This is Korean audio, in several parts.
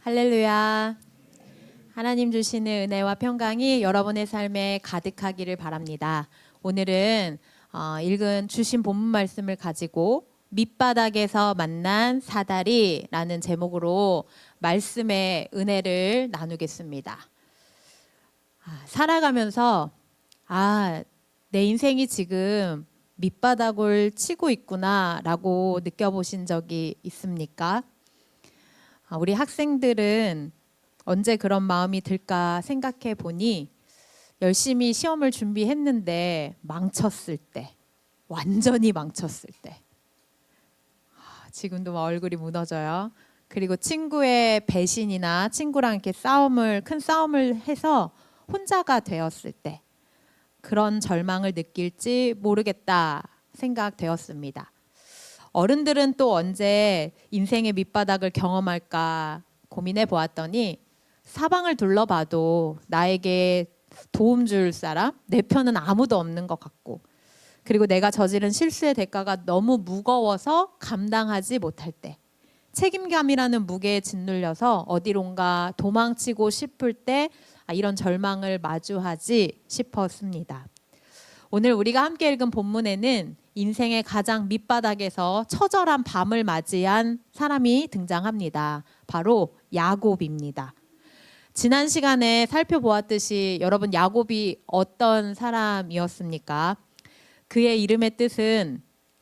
할렐루야. 하나님 주시는 은혜와 평강이 여러분의 삶에 가득하기를 바랍니다. 오늘은 읽은 주신 본문 말씀을 가지고 밑바닥에서 만난 사다리라는 제목으로 말씀의 은혜를 나누겠습니다. 살아가면서 내 인생이 지금 밑바닥을 치고 있구나라고 느껴보신 적이 있습니까? 우리 학생들은 언제 그런 마음이 들까 생각해 보니 열심히 시험을 준비했는데 망쳤을 때, 완전히 망쳤을 때, 지금도 막 얼굴이 무너져요. 그리고 친구의 배신이나 친구랑 이렇게 큰 싸움을 해서 혼자가 되었을 때, 그런 절망을 느낄지 모르겠다 생각되었습니다. 어른들은 또 언제 인생의 밑바닥을 경험할까 고민해 보았더니 사방을 둘러봐도 나에게 도움 줄 사람, 내 편은 아무도 없는 것 같고, 그리고 내가 저지른 실수의 대가가 너무 무거워서 감당하지 못할 때, 책임감이라는 무게에 짓눌려서 어디론가 도망치고 싶을 때 이런 절망을 마주하지 싶었습니다. 오늘 우리가 함께 읽은 본문에는 인생의 가장 밑바닥에서 처절한 밤을 맞이한 사람이 등장합니다. 바로 야곱입니다. 지난 시간에 살펴보았듯이 여러분, 야곱이 어떤 사람이었습니까? 그의 이름의 뜻은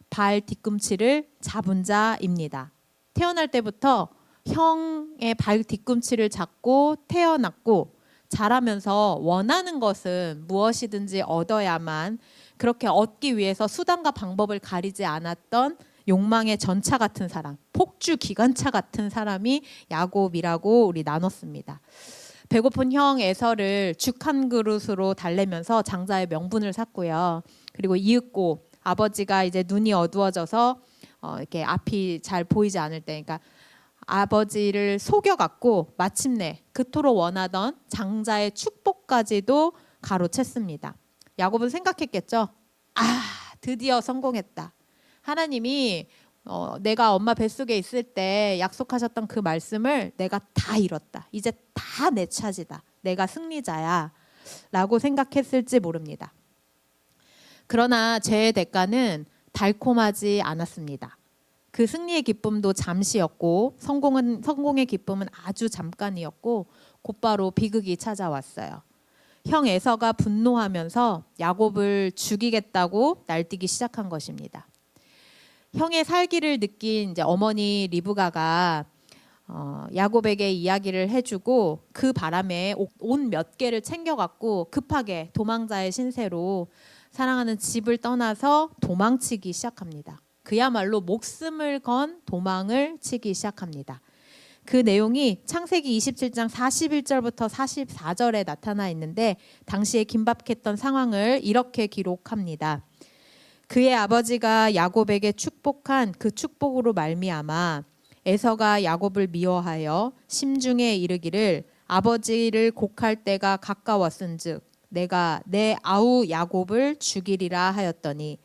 발 뒤꿈치를 잡은 자입니다. 태어날 때부터 형의 발 뒤꿈치를 잡고 태어났고, 자라면서 원하는 것은 무엇이든지 얻어야만, 그렇게 얻기 위해서 수단과 방법을 가리지 않았던 욕망의 전차 같은 사람, 폭주 기관차 같은 사람이 야곱이라고 우리 나눴습니다. 배고픈 형 에서를 죽 한 그릇으로 달래면서 장자의 명분을 샀고요. 그리고 이윽고 아버지가 이제 눈이 어두워져서 이렇게 앞이 잘 보이지 않을 때, 그러니까 아버지를 속여갖고 마침내 그토록 원하던 장자의 축복까지도 가로챘습니다. 야곱은 생각했겠죠. 드디어 성공했다. 하나님이 내가 엄마 뱃속에 있을 때 약속하셨던 그 말씀을 내가 다 이뤘다. 이제 다 내 차지다. 내가 승리자야 라고 생각했을지 모릅니다. 그러나 죄의 대가는 달콤하지 않았습니다. 그 승리의 기쁨도 잠시였고 성공의 기쁨은 아주 잠깐이었고, 곧바로 비극이 찾아왔어요. 형 에서가 분노하면서 야곱을 죽이겠다고 날뛰기 시작한 것입니다. 형의 살기를 느낀 이제 어머니 리브가가 야곱에게 이야기를 해주고, 그 바람에 옷 몇 개를 챙겨갖고 급하게 도망자의 신세로 사랑하는 집을 떠나서 도망치기 시작합니다. 그야말로 목숨을 건 도망을 치기 시작합니다. 그 내용이 창세기 27장 41절부터 44절에 나타나 있는데, 당시에 긴박했던 상황을 이렇게 기록합니다. 그의 아버지가 야곱에게 축복한 그 축복으로 말미암아 에서가 야곱을 미워하여 심중에 이르기를, 아버지를 곡할 때가 가까웠은즉 내가 내 아우 야곱을 죽이리라 하였더니,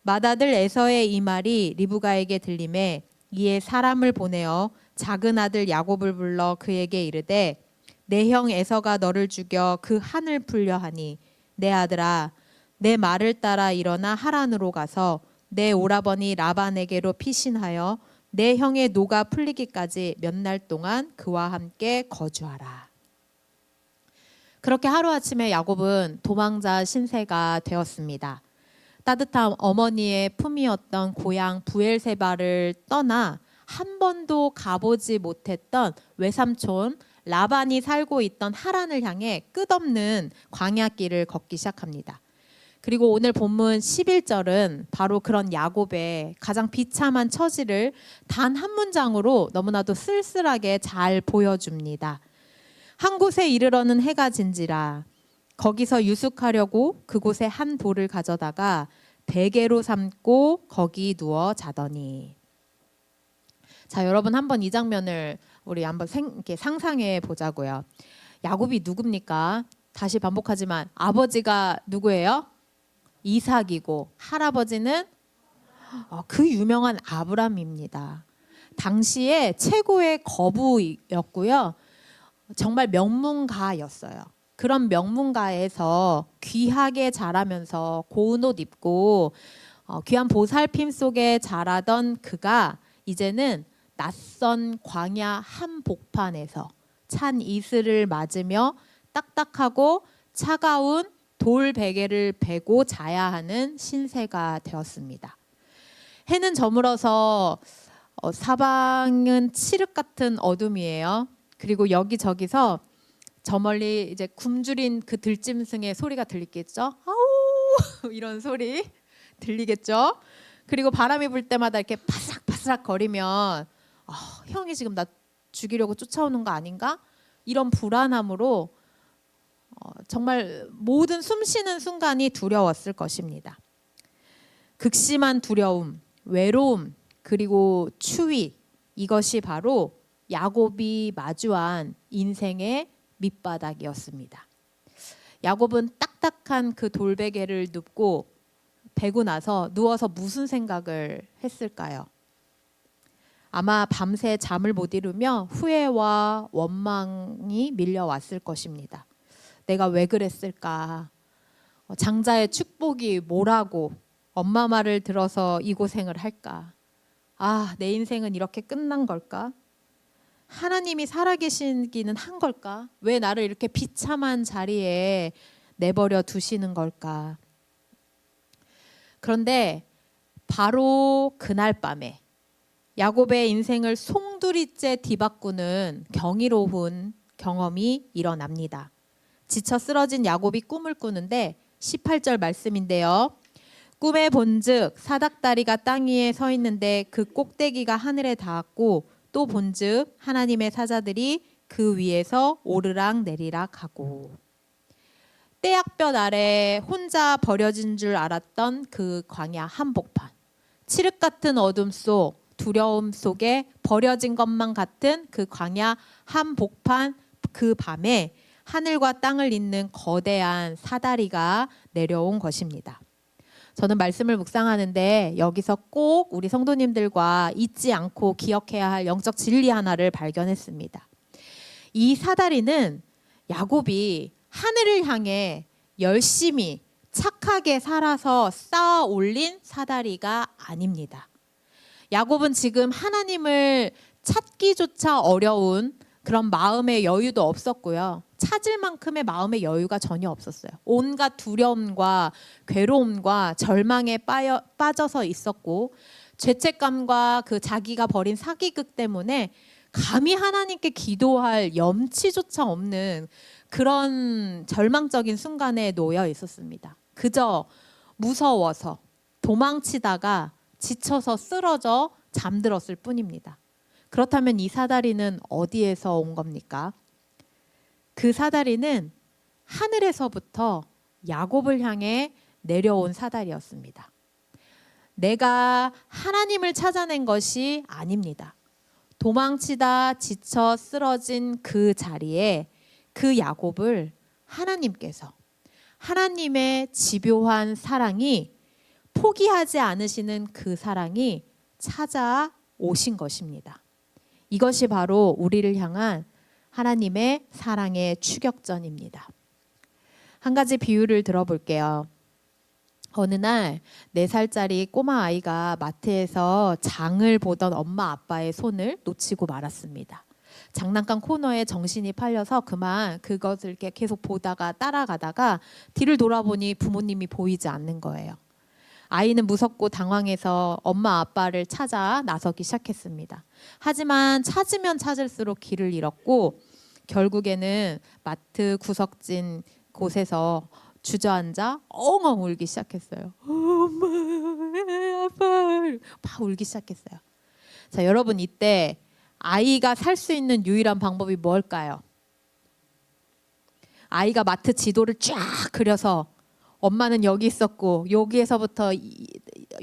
맏아들 에서의 이 말이 리브가에게 들림에 이에 사람을 보내어 작은 아들 야곱을 불러 그에게 이르되, 내 형 에서가 너를 죽여 그 한을 풀려 하니 내 아들아, 내 말을 따라 일어나 하란으로 가서 내 오라버니 라반에게로 피신하여 내 형의 노가 풀리기까지 몇 날 동안 그와 함께 거주하라. 그렇게 하루아침에 야곱은 도망자 신세가 되었습니다. 따뜻한 어머니의 품이었던 고향 부엘세바를 떠나 한 번도 가보지 못했던 외삼촌 라반이 살고 있던 하란을 향해 끝없는 광야길을 걷기 시작합니다. 그리고 오늘 본문 11절은 바로 그런 야곱의 가장 비참한 처지를 단 한 문장으로 너무나도 쓸쓸하게 잘 보여줍니다. 한 곳에 이르러는 해가 진지라. 거기서 유숙하려고 그곳에 한 돌을 가져다가 베개로 삼고 거기 누워 자더니. 자, 여러분 한번 이 장면을 우리 한번 이렇게 상상해 보자고요. 야곱이 누굽니까? 다시 반복하지만 아버지가 누구예요? 이삭이고 할아버지는 그 유명한 아브람입니다. 당시에 최고의 거부였고요. 정말 명문가였어요. 그런 명문가에서 귀하게 자라면서 고운 옷 입고 귀한 보살핌 속에 자라던 그가 이제는 낯선 광야 한복판에서 찬 이슬을 맞으며 딱딱하고 차가운 돌 베개를 베고 자야 하는 신세가 되었습니다. 해는 저물어서 사방은 칠흑 같은 어둠이에요. 그리고 여기저기서 저 멀리 이제 굶주린 그 들짐승의 소리가 들리겠죠. 아우 이런 소리 들리겠죠. 그리고 바람이 불 때마다 이렇게 바스락바스락 거리면 형이 지금 나 죽이려고 쫓아오는 거 아닌가? 이런 불안함으로 정말 모든 숨쉬는 순간이 두려웠을 것입니다. 극심한 두려움, 외로움, 그리고 추위, 이것이 바로 야곱이 마주한 인생의 밑바닥이었습니다. 야곱은 딱딱한 그 돌베개를 눕고 베고 나서 누워서 무슨 생각을 했을까요? 아마 밤새 잠을 못 이루며 후회와 원망이 밀려왔을 것입니다. 내가 왜 그랬을까? 장자의 축복이 뭐라고 엄마 말을 들어서 이 고생을 할까? 내 인생은 이렇게 끝난 걸까? 하나님이 살아계시기는 한 걸까? 왜 나를 이렇게 비참한 자리에 내버려 두시는 걸까? 그런데 바로 그날 밤에 야곱의 인생을 송두리째 뒤바꾸는 경이로운 경험이 일어납니다. 지쳐 쓰러진 야곱이 꿈을 꾸는데 18절 말씀인데요. 꿈에 본즉 사닥다리가 땅 위에 서 있는데 그 꼭대기가 하늘에 닿았고 또 본즉 하나님의 사자들이 그 위에서 오르락 내리락 하고. 떼약볕 아래 혼자 버려진 줄 알았던 그 광야 한복판, 칠흑 같은 어둠 속 두려움 속에 버려진 것만 같은 그 광야 한복판, 그 밤에 하늘과 땅을 잇는 거대한 사다리가 내려온 것입니다. 저는 말씀을 묵상하는데 여기서 꼭 우리 성도님들과 잊지 않고 기억해야 할 영적 진리 하나를 발견했습니다. 이 사다리는 야곱이 하늘을 향해 열심히 착하게 살아서 쌓아 올린 사다리가 아닙니다. 야곱은 지금 하나님을 찾기조차 어려운 그런 마음의 여유도 없었고요. 찾을 만큼의 마음의 여유가 전혀 없었어요. 온갖 두려움과 괴로움과 절망에 빠져서 있었고, 죄책감과 그 자기가 벌인 사기극 때문에 감히 하나님께 기도할 염치조차 없는 그런 절망적인 순간에 놓여 있었습니다. 그저 무서워서 도망치다가 지쳐서 쓰러져 잠들었을 뿐입니다. 그렇다면 이 사다리는 어디에서 온 겁니까? 그 사다리는 하늘에서부터 야곱을 향해 내려온 사다리였습니다. 내가 하나님을 찾아낸 것이 아닙니다. 도망치다 지쳐 쓰러진 그 자리에 그 야곱을 하나님께서, 하나님의 집요한 사랑이, 포기하지 않으시는 그 사랑이 찾아오신 것입니다. 이것이 바로 우리를 향한 하나님의 사랑의 추격전입니다. 한 가지 비유를 들어볼게요. 어느 날 4살짜리 꼬마 아이가 마트에서 장을 보던 엄마 아빠의 손을 놓치고 말았습니다. 장난감 코너에 정신이 팔려서 그만 그것을 이렇게 계속 보다가 따라가다가 뒤를 돌아보니 부모님이 보이지 않는 거예요. 아이는 무섭고 당황해서 엄마 아빠를 찾아 나서기 시작했습니다. 하지만 찾으면 찾을수록 길을 잃었고 결국에는 마트 구석진 곳에서 주저앉아 엉엉 울기 시작했어요. 엄마, 아빠, 막 울기 시작했어요. 자, 여러분 이때 아이가 살 수 있는 유일한 방법이 뭘까요? 아이가 마트 지도를 쫙 그려서 엄마는 여기 있었고 여기에서부터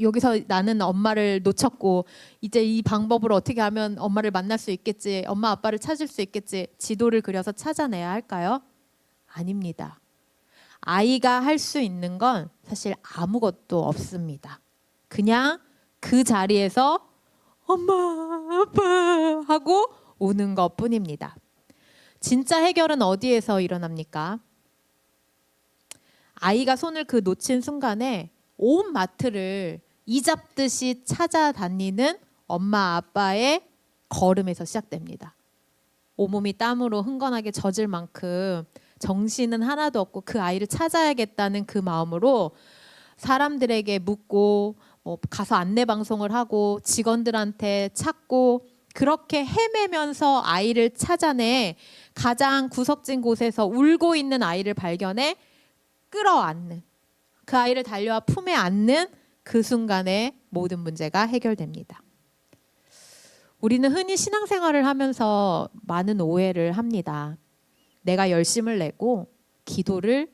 여기서 나는 엄마를 놓쳤고 이제 이 방법으로 어떻게 하면 엄마를 만날 수 있겠지, 엄마 아빠를 찾을 수 있겠지, 지도를 그려서 찾아내야 할까요? 아닙니다. 아이가 할 수 있는 건 사실 아무것도 없습니다. 그냥 그 자리에서 엄마, 아빠 하고 우는 것뿐입니다. 진짜 해결은 어디에서 일어납니까? 아이가 손을 그 놓친 순간에 온 마트를 이잡듯이 찾아다니는 엄마 아빠의 걸음에서 시작됩니다. 온몸이 땀으로 흥건하게 젖을 만큼 정신은 하나도 없고 그 아이를 찾아야겠다는 그 마음으로 사람들에게 묻고 가서 안내 방송을 하고 직원들한테 찾고 그렇게 헤매면서 아이를 찾아내 가장 구석진 곳에서 울고 있는 아이를 발견해 끌어안는, 그 아이를 달려와 품에 안는 그 순간에 모든 문제가 해결됩니다. 우리는 흔히 신앙생활을 하면서 많은 오해를 합니다. 내가 열심을 내고 기도를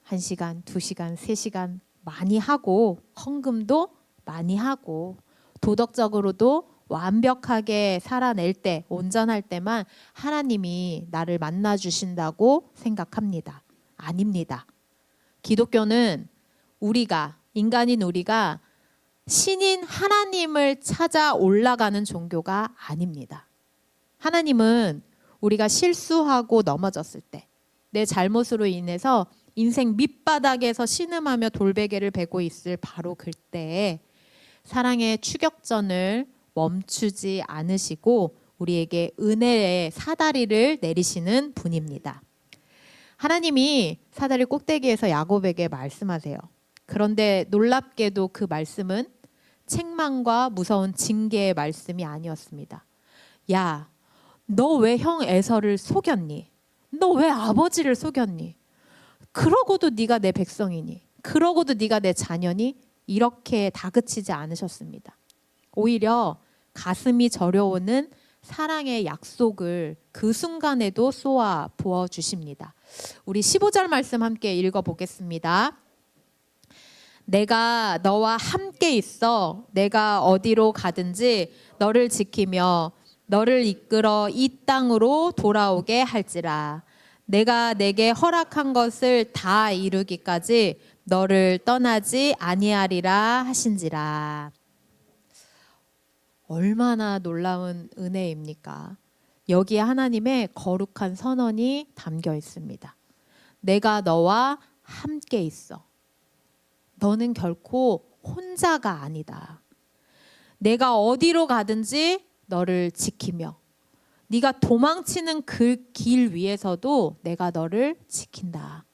1시간, 2시간, 3시간 많이 하고 헌금도 많이 하고 도덕적으로도 완벽하게 살아낼 때, 온전할 때만 하나님이 나를 만나 주신다고 생각합니다. 아닙니다. 기독교는 인간인 우리가 신인 하나님을 찾아 올라가는 종교가 아닙니다. 하나님은 우리가 실수하고 넘어졌을 때, 내 잘못으로 인해서 인생 밑바닥에서 신음하며 돌베개를 베고 있을 바로 그때에 사랑의 추격전을 멈추지 않으시고 우리에게 은혜의 사다리를 내리시는 분입니다. 하나님이 사다리 꼭대기에서 야곱에게 말씀하세요. 그런데 놀랍게도 그 말씀은 책망과 무서운 징계의 말씀이 아니었습니다. 야, 너 왜 형 에서를 속였니? 너 왜 아버지를 속였니? 그러고도 네가 내 백성이니? 그러고도 네가 내 자녀니? 이렇게 다그치지 않으셨습니다. 오히려 가슴이 저려오는 사랑의 약속을 그 순간에도 쏘아 부어주십니다. 우리 15절 말씀 함께 읽어보겠습니다. 내가 너와 함께 있어 내가 어디로 가든지 너를 지키며 너를 이끌어 이 땅으로 돌아오게 할지라. 내가 내게 허락한 것을 다 이루기까지 너를 떠나지 아니하리라 하신지라. 얼마나 놀라운 은혜입니까? 여기에 하나님의 거룩한 선언이 담겨 있습니다. 내가 너와 함께 있어. 너는 결코 혼자가 아니다. 내가 어디로 가든지 너를 지키며 네가 도망치는 그 길 위에서도 내가 너를 지킨다.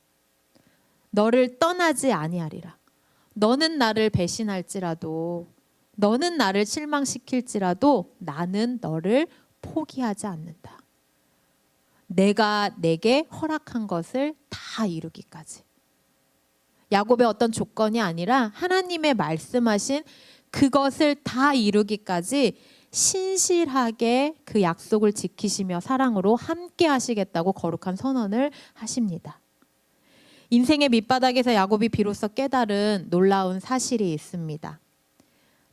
너를 떠나지 아니하리라. 너는 나를 배신할지라도 너는 나를 실망시킬지라도 나는 너를 포기하지 않는다. 내가 내게 허락한 것을 다 이루기까지. 야곱의 어떤 조건이 아니라 하나님의 말씀하신 그것을 다 이루기까지 신실하게 그 약속을 지키시며 사랑으로 함께 하시겠다고 거룩한 선언을 하십니다. 인생의 밑바닥에서 야곱이 비로소 깨달은 놀라운 사실이 있습니다.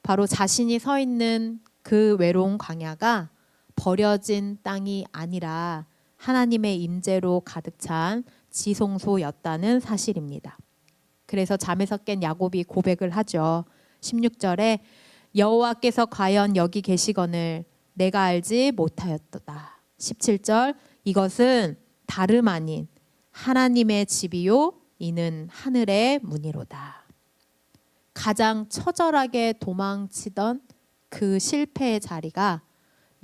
바로 자신이 서 있는 그 외로운 광야가 버려진 땅이 아니라 하나님의 임재로 가득 찬 지성소였다는 사실입니다. 그래서 잠에서 깬 야곱이 고백을 하죠. 16절에 여호와께서 과연 여기 계시거늘 내가 알지 못하였도다. 17절 이것은 다름 아닌 하나님의 집이요 이는 하늘의 문이로다. 가장 처절하게 도망치던 그 실패의 자리가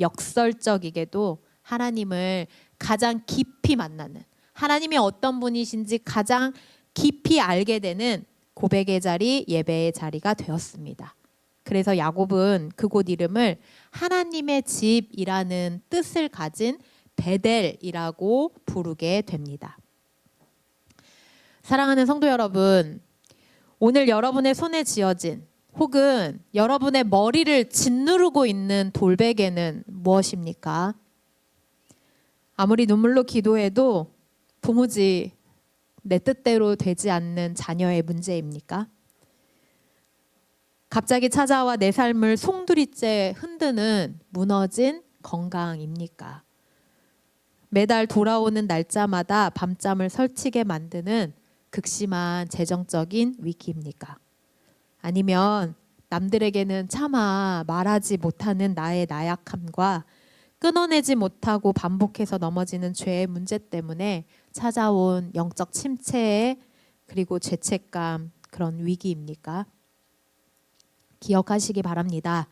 역설적이게도 하나님을 가장 깊이 만나는, 하나님이 어떤 분이신지 가장 깊이 알게 되는 고백의 자리, 예배의 자리가 되었습니다. 그래서 야곱은 그곳 이름을 하나님의 집이라는 뜻을 가진 베델이라고 부르게 됩니다. 사랑하는 성도 여러분, 오늘 여러분의 손에 쥐어진 혹은 여러분의 머리를 짓누르고 있는 돌베개는 무엇입니까? 아무리 눈물로 기도해도 도무지 내 뜻대로 되지 않는 자녀의 문제입니까? 갑자기 찾아와 내 삶을 송두리째 흔드는 무너진 건강입니까? 매달 돌아오는 날짜마다 밤잠을 설치게 만드는 극심한 재정적인 위기입니까? 아니면 남들에게는 차마 말하지 못하는 나의 나약함과 끊어내지 못하고 반복해서 넘어지는 죄의 문제 때문에 찾아온 영적 침체 그리고 죄책감 그런 위기입니까? 기억하시기 바랍니다.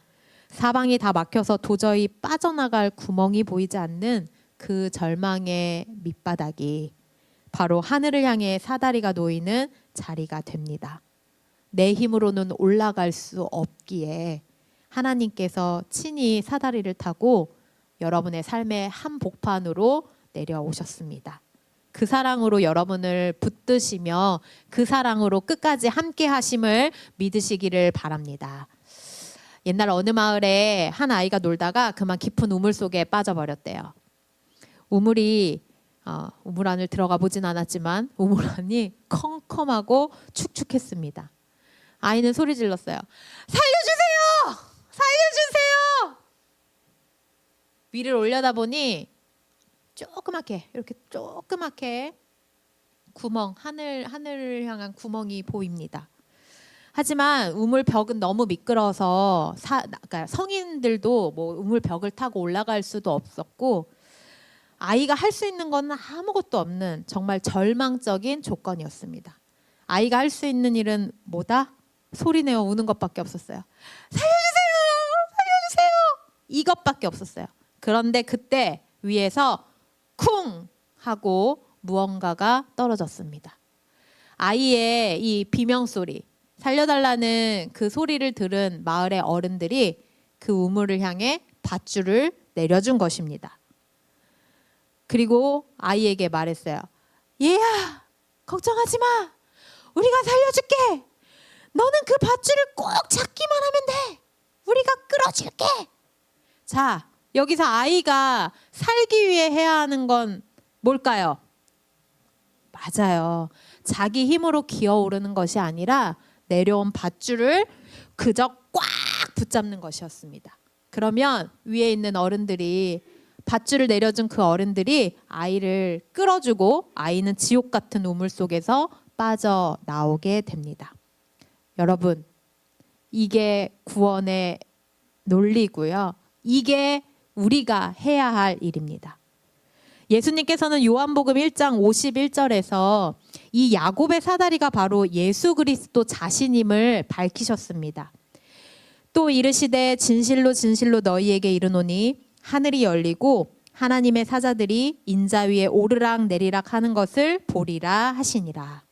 사방이 다 막혀서 도저히 빠져나갈 구멍이 보이지 않는 그 절망의 밑바닥이 바로 하늘을 향해 사다리가 놓이는 자리가 됩니다. 내 힘으로는 올라갈 수 없기에 하나님께서 친히 사다리를 타고 여러분의 삶의 한복판으로 내려오셨습니다. 그 사랑으로 여러분을 붙드시며 그 사랑으로 끝까지 함께 하심을 믿으시기를 바랍니다. 옛날 어느 마을에 한 아이가 놀다가 그만 깊은 우물 속에 빠져버렸대요. 우물 안을 들어가 보진 않았지만 우물 안이 컴컴하고 축축했습니다. 아이는 소리 질렀어요. 살려주세요! 살려주세요! 위를 올려다보니 이렇게 조그맣게 구멍, 하늘을 향한 구멍이 보입니다. 하지만 우물 벽은 너무 미끄러워서 그러니까 성인들도 뭐 우물 벽을 타고 올라갈 수도 없었고 아이가 할 수 있는 건 아무것도 없는 정말 절망적인 조건이었습니다. 아이가 할 수 있는 일은 뭐다? 소리내어 우는 것밖에 없었어요. 살려주세요! 살려주세요! 이것밖에 없었어요. 그런데 그때 위에서 쿵 하고 무언가가 떨어졌습니다. 아이의 이 비명소리, 살려달라는 그 소리를 들은 마을의 어른들이 그 우물을 향해 밧줄을 내려준 것입니다. 그리고 아이에게 말했어요. 얘야, 걱정하지 마. 우리가 살려줄게. 너는 그 밧줄을 꼭 잡기만 하면 돼. 우리가 끌어줄게. 자, 여기서 아이가 살기 위해 해야 하는 건 뭘까요? 맞아요. 자기 힘으로 기어오르는 것이 아니라 내려온 밧줄을 그저 꽉 붙잡는 것이었습니다. 그러면 위에 있는 어른들이 밧줄을 내려준 그 어른들이 아이를 끌어주고 아이는 지옥 같은 우물 속에서 빠져나오게 됩니다. 여러분, 이게 구원의 논리고요. 이게 우리가 해야 할 일입니다. 예수님께서는 요한복음 1장 51절에서 이 야곱의 사다리가 바로 예수 그리스도 자신임을 밝히셨습니다. 또 이르시되 진실로 진실로 너희에게 이르노니 하늘이 열리고 하나님의 사자들이 인자 위에 오르락 내리락 하는 것을 보리라 하시니라.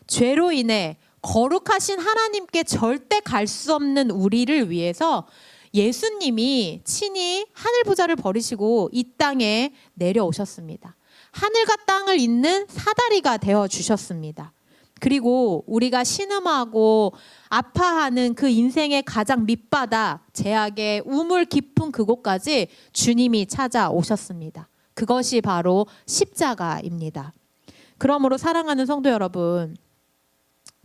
죄로 인해 거룩하신 하나님께 절대 갈 수 없는 우리를 위해서 예수님이 친히 하늘 보좌를 버리시고 이 땅에 내려오셨습니다. 하늘과 땅을 잇는 사다리가 되어 주셨습니다. 그리고 우리가 신음하고 아파하는 그 인생의 가장 밑바닥, 제약의 우물 깊은 그곳까지 주님이 찾아오셨습니다. 그것이 바로 십자가입니다. 그러므로 사랑하는 성도 여러분,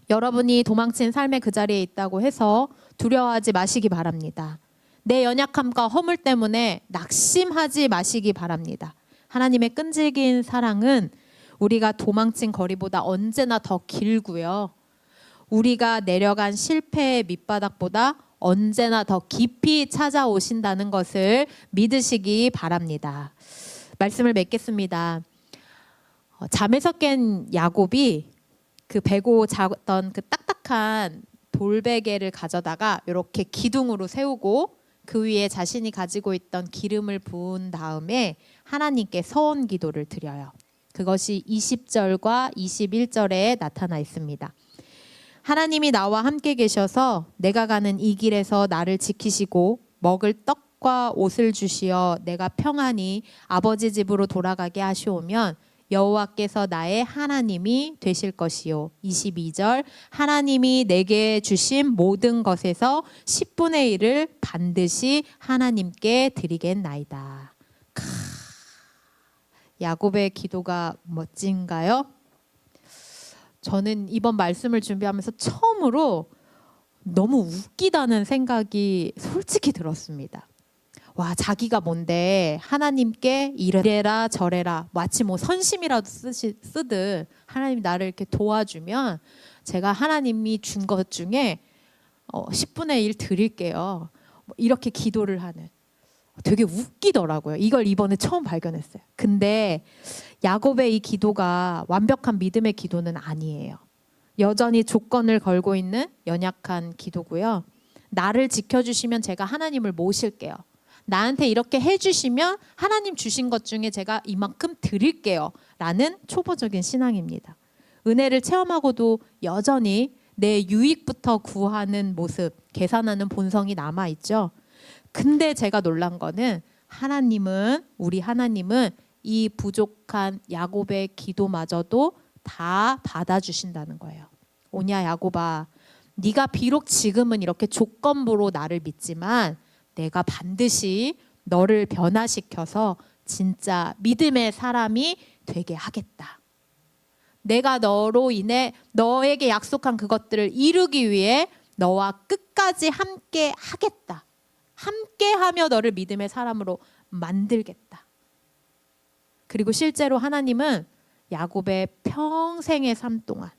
여러분이 도망친 삶의 그 자리에 있다고 해서 두려워하지 마시기 바랍니다. 내 연약함과 허물 때문에 낙심하지 마시기 바랍니다. 하나님의 끈질긴 사랑은 우리가 도망친 거리보다 언제나 더 길고요. 우리가 내려간 실패의 밑바닥보다 언제나 더 깊이 찾아오신다는 것을 믿으시기 바랍니다. 말씀을 맺겠습니다. 잠에서 깬 야곱이 그 베고 자던 그 딱딱한 돌베개를 가져다가 이렇게 기둥으로 세우고 그 위에 자신이 가지고 있던 기름을 부은 다음에 하나님께 서원 기도를 드려요. 그것이 20절과 21절에 나타나 있습니다. 하나님이 나와 함께 계셔서 내가 가는 이 길에서 나를 지키시고 먹을 떡과 옷을 주시어 내가 평안히 아버지 집으로 돌아가게 하시오면 여호와께서 나의 하나님이 되실 것이요. 22절 하나님이 내게 주신 모든 것에서 10분의 1을 반드시 하나님께 드리겠나이다. 야곱의 기도가 멋진가요? 저는 이번 말씀을 준비하면서 처음으로 너무 웃기다는 생각이 솔직히 들었습니다. 와, 자기가 뭔데 하나님께 이래라 저래라 마치 뭐 선심이라도 쓰듯 하나님이 나를 이렇게 도와주면 제가 하나님이 준 것 중에 10분의 1 드릴게요. 뭐 이렇게 기도를 하는, 되게 웃기더라고요. 이걸 이번에 처음 발견했어요. 근데 야곱의 이 기도가 완벽한 믿음의 기도는 아니에요. 여전히 조건을 걸고 있는 연약한 기도고요. 나를 지켜주시면 제가 하나님을 모실게요. 나한테 이렇게 해주시면 하나님 주신 것 중에 제가 이만큼 드릴게요 라는 초보적인 신앙입니다. 은혜를 체험하고도 여전히 내 유익부터 구하는 모습, 계산하는 본성이 남아있죠. 근데 제가 놀란 거는 우리 하나님은 이 부족한 야곱의 기도마저도 다 받아주신다는 거예요. 오냐 야곱아, 네가 비록 지금은 이렇게 조건부로 나를 믿지만 내가 반드시 너를 변화시켜서 진짜 믿음의 사람이 되게 하겠다. 내가 너로 인해 너에게 약속한 그것들을 이루기 위해 너와 끝까지 함께 하겠다. 함께하며 너를 믿음의 사람으로 만들겠다. 그리고 실제로 하나님은 야곱의 평생의 삶 동안,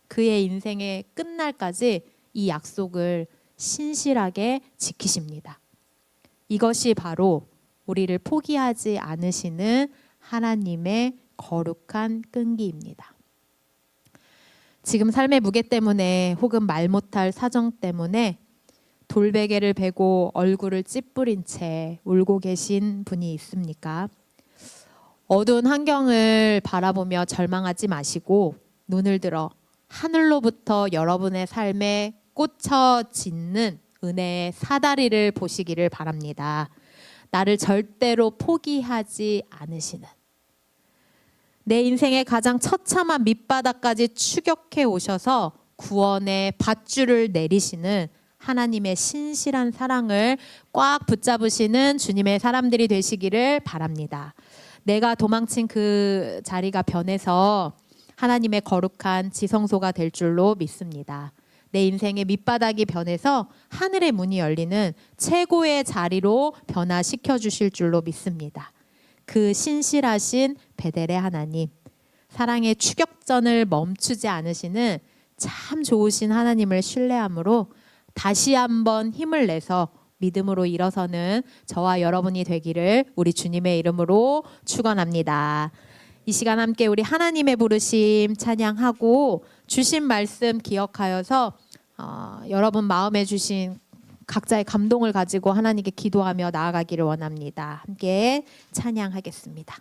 그의 인생의 끝날까지 이 약속을 신실하게 지키십니다. 이것이 바로 우리를 포기하지 않으시는 하나님의 거룩한 끈기입니다. 지금 삶의 무게 때문에 혹은 말 못할 사정 때문에 돌베개를 베고 얼굴을 찌푸린 채 울고 계신 분이 있습니까? 어두운 환경을 바라보며 절망하지 마시고 눈을 들어 하늘로부터 여러분의 삶에 꽂혀 짓는 은혜의 사다리를 보시기를 바랍니다. 나를 절대로 포기하지 않으시는, 내 인생의 가장 처참한 밑바닥까지 추격해 오셔서 구원의 밧줄을 내리시는 하나님의 신실한 사랑을 꽉 붙잡으시는 주님의 사람들이 되시기를 바랍니다. 내가 도망친 그 자리가 변해서 하나님의 거룩한 지성소가 될 줄로 믿습니다. 내 인생의 밑바닥이 변해서 하늘의 문이 열리는 최고의 자리로 변화시켜 주실 줄로 믿습니다. 그 신실하신 베델의 하나님, 사랑의 추격전을 멈추지 않으시는 참 좋으신 하나님을 신뢰함으로 다시 한번 힘을 내서 믿음으로 일어서는 저와 여러분이 되기를 우리 주님의 이름으로 축원합니다. 이 시간 함께 우리 하나님의 부르심 찬양하고 주신 말씀 기억하여서 여러분 마음에 주신 각자의 감동을 가지고 하나님께 기도하며 나아가기를 원합니다. 함께 찬양하겠습니다.